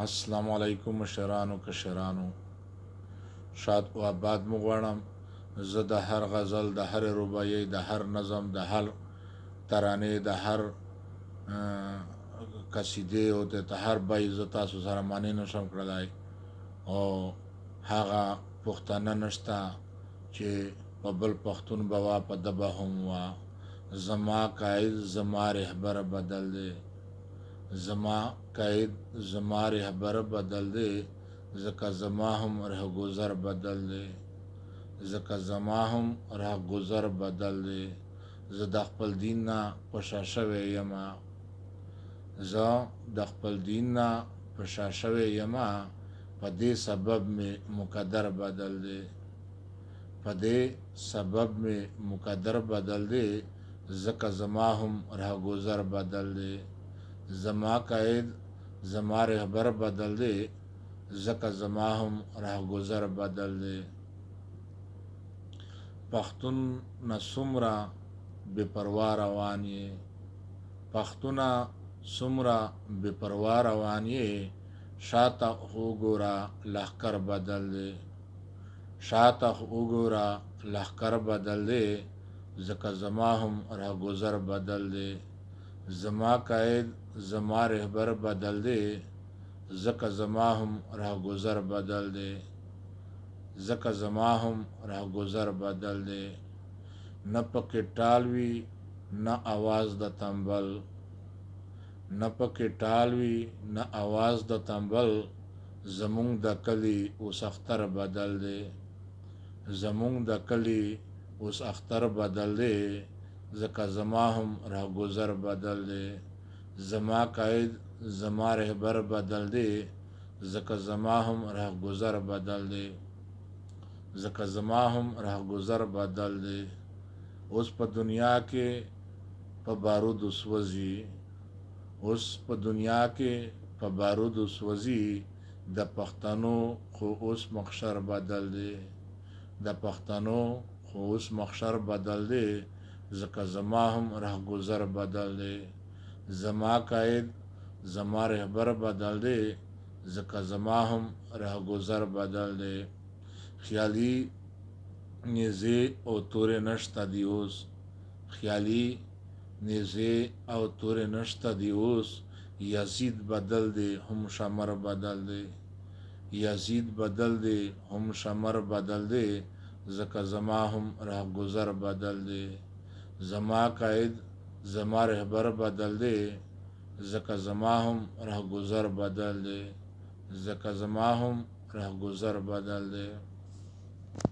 السلام علیکم مشرانو کشرانو، شاد و آباد مو غواړم. زه د هر غزل، د هر رباعي، د هر نظم، د هر ترانې، د هر قصیدې او د هر بیت زه تاسو سره معنی نشم کړلی، او هغه پښتانه نشته چې په بل پښتون به وا په ده به هم وا. زما قاید زما رهبر بدل دی، زما قاید زما رهبر بدل دی، ځکه زما هم رهگذر بدل دی، ځکه زما هم رهگذر بدل دی. زه د خپل دین نه په شا شوی یمه، زه د خپل دین نه په شا شوی یمه، په دې سبب مې مقدر بدل دی، په دې سبب مې مقدر بدل دی، ځکه زما هم رهگذر بدل دی. زما قاید زما رهبر بدل دی، ځکه زما هم رهگذر بدل دی. پښتون نه څومره بې پروا روان یې، پښتونه څومره بې پروا روان یې، شاته وګوره لښکر بدل دی، شاته وګوره لښکر بدل دی، ځکه زما هم رهگذر بدل دی. زما قاید زما رهبر بدل دی، ځکه زما هم رهگذر بدل دی، ځکه زما هم رهگذر بدل دی. نه پکې ټال وي نه اواز د تنبل، نه پکې ټال وي نه اواز د تنبل، زمونږ د کلي اوس اختر بدل دی، زمونږ د کلي اوس اختر بدل دی، ځکه زما هم رهگذر بدل دی. زما قاید زما رهبر بدل دی، ځکه زما هم رهگذر بدل دی، ځکه زما هم رهگذر بدل دی. اوس په دنیا کې په بارودو سوځي، اوس په دنیا کې په بارودو سوځي، د پښتنو خو اوس محشر بدل دی، د پښتنو خو اوس محشر بدل دی، ځکه زما هم رهگذر بدل دی. زما قاید زما رهبر بدل دی، ځکه زما هم رهگذر بدل دی. خیالي نیزې او تورې نشته دی اوس، خیالي نیزې او تورې نشته دی اوس، یزید بدل دی هم شمر بدل دی، یزید بدل دی هم شمر بدل دی، ځکه زما هم رهگذر بدل دی. زما قاید زما رهبر بدل دی، ځکه زما هم رهگذر بدل دی، ځکه زما هم رهگذر بدل دی.